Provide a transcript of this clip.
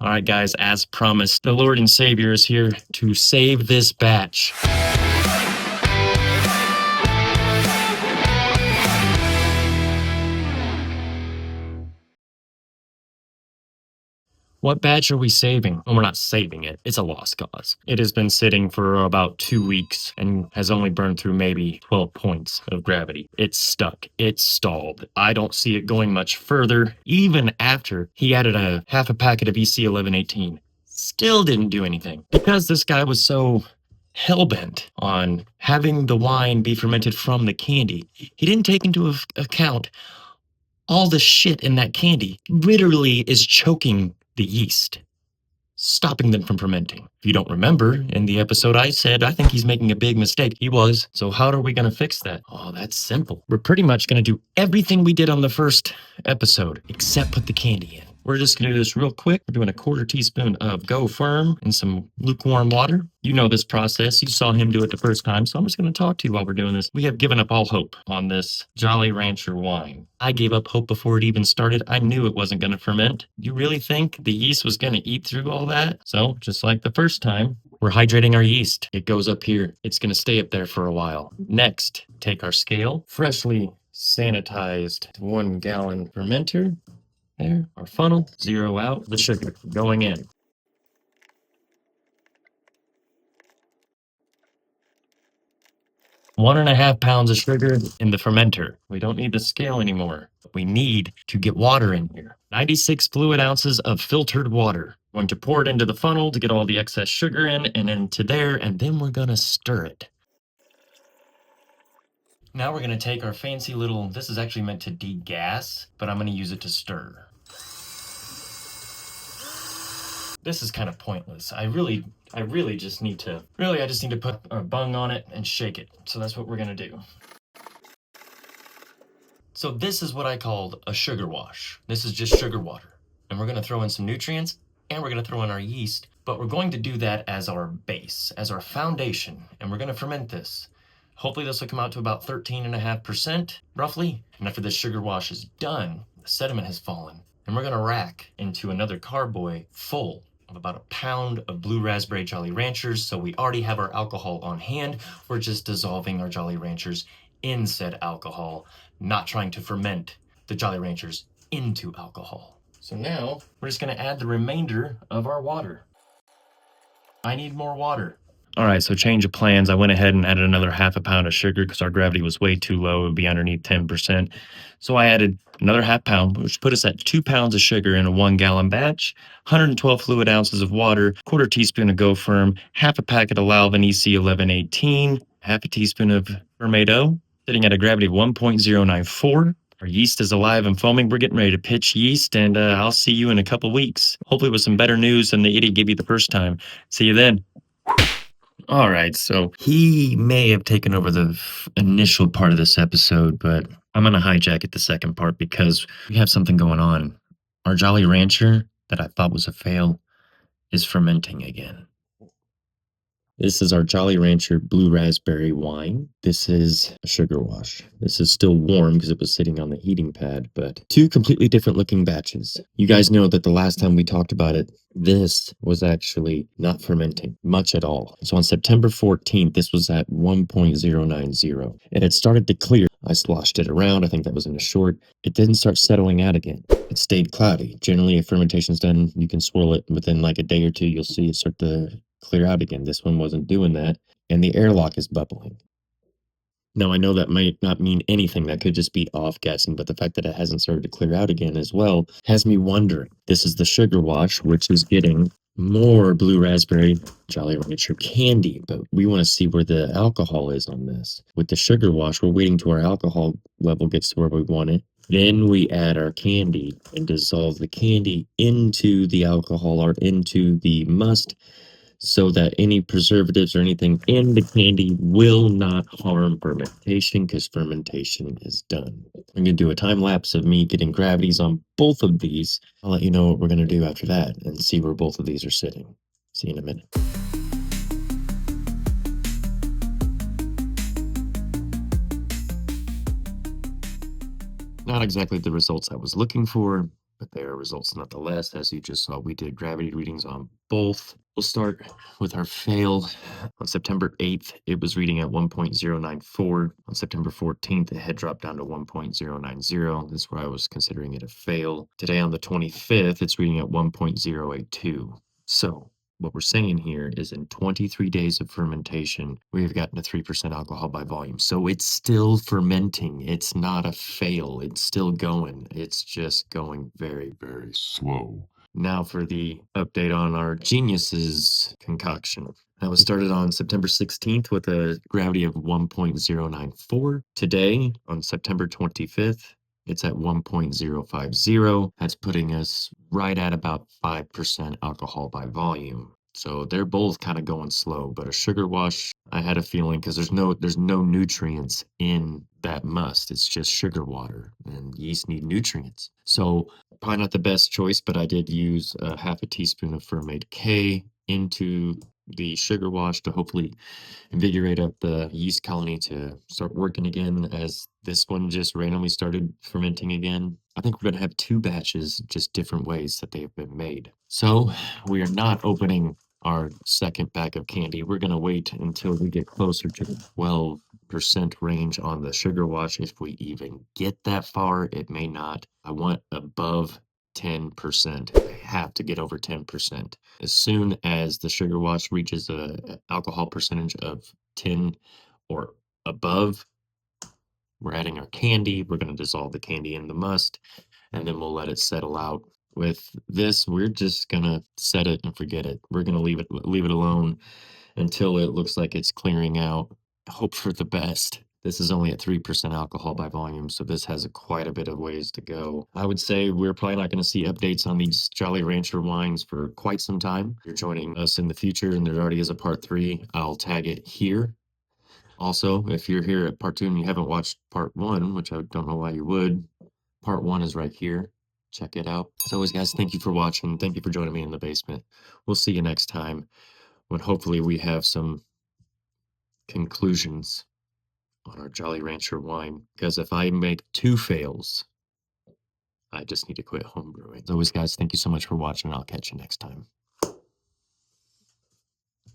All right, guys, as promised, the Lord and Savior is here to save this batch. What batch are we saving? Well, we're not saving it. It's a lost cause. It has been sitting for about 2 weeks and has only burned through maybe 12 points of gravity. It's stuck. It's stalled. I don't see it going much further, even after he added a half a packet of EC 1118. Still didn't do anything because this guy was so hell-bent on having the wine be fermented from the candy. He didn't take into account all the shit in that candy literally is choking the yeast, stopping them from fermenting. If you don't remember, in the episode I said, I think he's making a big mistake. He was. So how are we going to fix that? Oh, that's simple. We're pretty much going to do everything we did on the first episode, except put the candy in. We're just going to do this real quick. We're doing a 1/4 teaspoon of Go Firm in some lukewarm water. You know this process. You saw him do it the first time, so I'm just going to talk to you while we're doing this. We have given up all hope on this Jolly Rancher wine. I gave up hope before it even started. I knew it wasn't going to ferment. You really think the yeast was going to eat through all that? So, just like the first time, we're hydrating our yeast. It goes up here. It's going to stay up there for a while. Next, take our scale, freshly sanitized 1 gallon fermenter. There, our funnel, zero out the sugar going in. One and a half pounds of sugar in the fermenter. We don't need the scale anymore. We need to get water in here. 96 fluid ounces of filtered water. We're going to pour it into the funnel to get all the excess sugar in and into there, and then we're going to stir it. Now we're going to take our fancy little, this is actually meant to degas, but I'm going to use it to stir. This is kind of pointless. I just need to put a bung on it and shake it. So that's what we're gonna do. So this is what I called a sugar wash. This is just sugar water. And we're gonna throw in some nutrients and we're gonna throw in our yeast, but we're going to do that as our base, as our foundation, and we're gonna ferment this. Hopefully this will come out to about 13.5% roughly. And after this sugar wash is done, the sediment has fallen, and we're gonna rack into another carboy full of about 1 pound of blue raspberry Jolly Ranchers. So we already have our alcohol on hand. We're just dissolving our Jolly Ranchers in said alcohol, not trying to ferment the Jolly Ranchers into alcohol. So now we're just going to add the remainder of our water. I need more water. All right, so change of plans. I went ahead and added another half a pound of sugar because our gravity was way too low. It would be underneath 10%. So I added another half pound, which put us at 2 pounds of sugar in a 1 gallon batch, 112 fluid ounces of water, 1/4 teaspoon of Go Firm, half a packet of Lalvin EC 1118, half a teaspoon of Fermento, sitting at a gravity of 1.094. Our yeast is alive and foaming. We're getting ready to pitch yeast, and I'll see you in a couple weeks. Hopefully with some better news than the idiot gave you the first time. See you then. All right, so he may have taken over the initial part of this episode, but I'm going to hijack it the second part because we have something going on. Our Jolly Rancher that I thought was a fail is fermenting again. This is our Jolly Rancher Blue Raspberry wine. This is a sugar wash. This is still warm because it was sitting on the heating pad, but 2 completely different looking batches. You guys know that the last time we talked about it, this was actually not fermenting much at all. So on September 14th, this was at 1.090. It had started to clear. I sloshed it around. I think that was in a short. It didn't start settling out again. It stayed cloudy. Generally, if fermentation's done, you can swirl it within like a day or two. You'll see it start to clear out again. This one wasn't doing that, and the airlock is bubbling. Now, I know that might not mean anything. That could just be off-gassing, but the fact that it hasn't started to clear out again as well has me wondering. This is the sugar wash, which is getting more blue raspberry Jolly Rancher candy, but we want to see where the alcohol is on this. With the sugar wash, we're waiting till our alcohol level gets to where we want it. Then we add our candy and dissolve the candy into the alcohol or into the must, so that any preservatives or anything in the candy will not harm fermentation, because fermentation is done. I'm going to do a time lapse of me getting gravities on both of these. I'll let you know what we're going to do after that and see where both of these are sitting. See you in a minute. Not exactly the results I was looking for, but they are results nonetheless. As you just saw, we did gravity readings on both. We'll start with our fail. On September 8th, it was reading at 1.094. On September 14th, it had dropped down to 1.090. That's where I was considering it a fail. Today on the 25th, it's reading at 1.082. So what we're saying here is in 23 days of fermentation, we have gotten to 3% alcohol by volume. So it's still fermenting. It's not a fail. It's still going. It's just going very, very slow. Now for the update on our Geniuses concoction. That was started on September 16th with a gravity of 1.094. Today, on September 25th, it's at 1.050. That's putting us right at about 5% alcohol by volume. So they're both kind of going slow, but a sugar wash, I had a feeling because there's no nutrients in that must. It's just sugar water, and yeast need nutrients. So probably not the best choice, but I did use a half a teaspoon of Fermate K into the sugar wash to hopefully invigorate up the yeast colony to start working again, as this one just randomly started fermenting again. I think we're going to have two batches, just different ways that they've been made. So we are not opening our second bag of candy. We're going to wait until we get closer to the 12% range on the sugar wash. If we even get that far, it may not. I want above 10%. I have to get over 10%. As soon as the sugar wash reaches a alcohol percentage of 10 or above, we're adding our candy. We're going to dissolve the candy in the must, and then we'll let it settle out. With this, we're just going to set it and forget it. We're going to leave it alone until it looks like it's clearing out. Hope for the best. This is only at 3% alcohol by volume, so this has quite a bit of ways to go. I would say we're probably not going to see updates on these Jolly Rancher wines for quite some time. If you're joining us in the future and there already is a part 3, I'll tag it here. Also, if you're here at part 2 and you haven't watched part 1, which I don't know why you would, part 1 is right here. Check it out. As always, guys, thank you for watching. Thank you for joining me in the basement. We'll see you next time when hopefully we have some conclusions on our Jolly Rancher wine, because if I make 2 fails, I just need to quit homebrewing. As always, guys, thank you so much for watching. I'll catch you next time.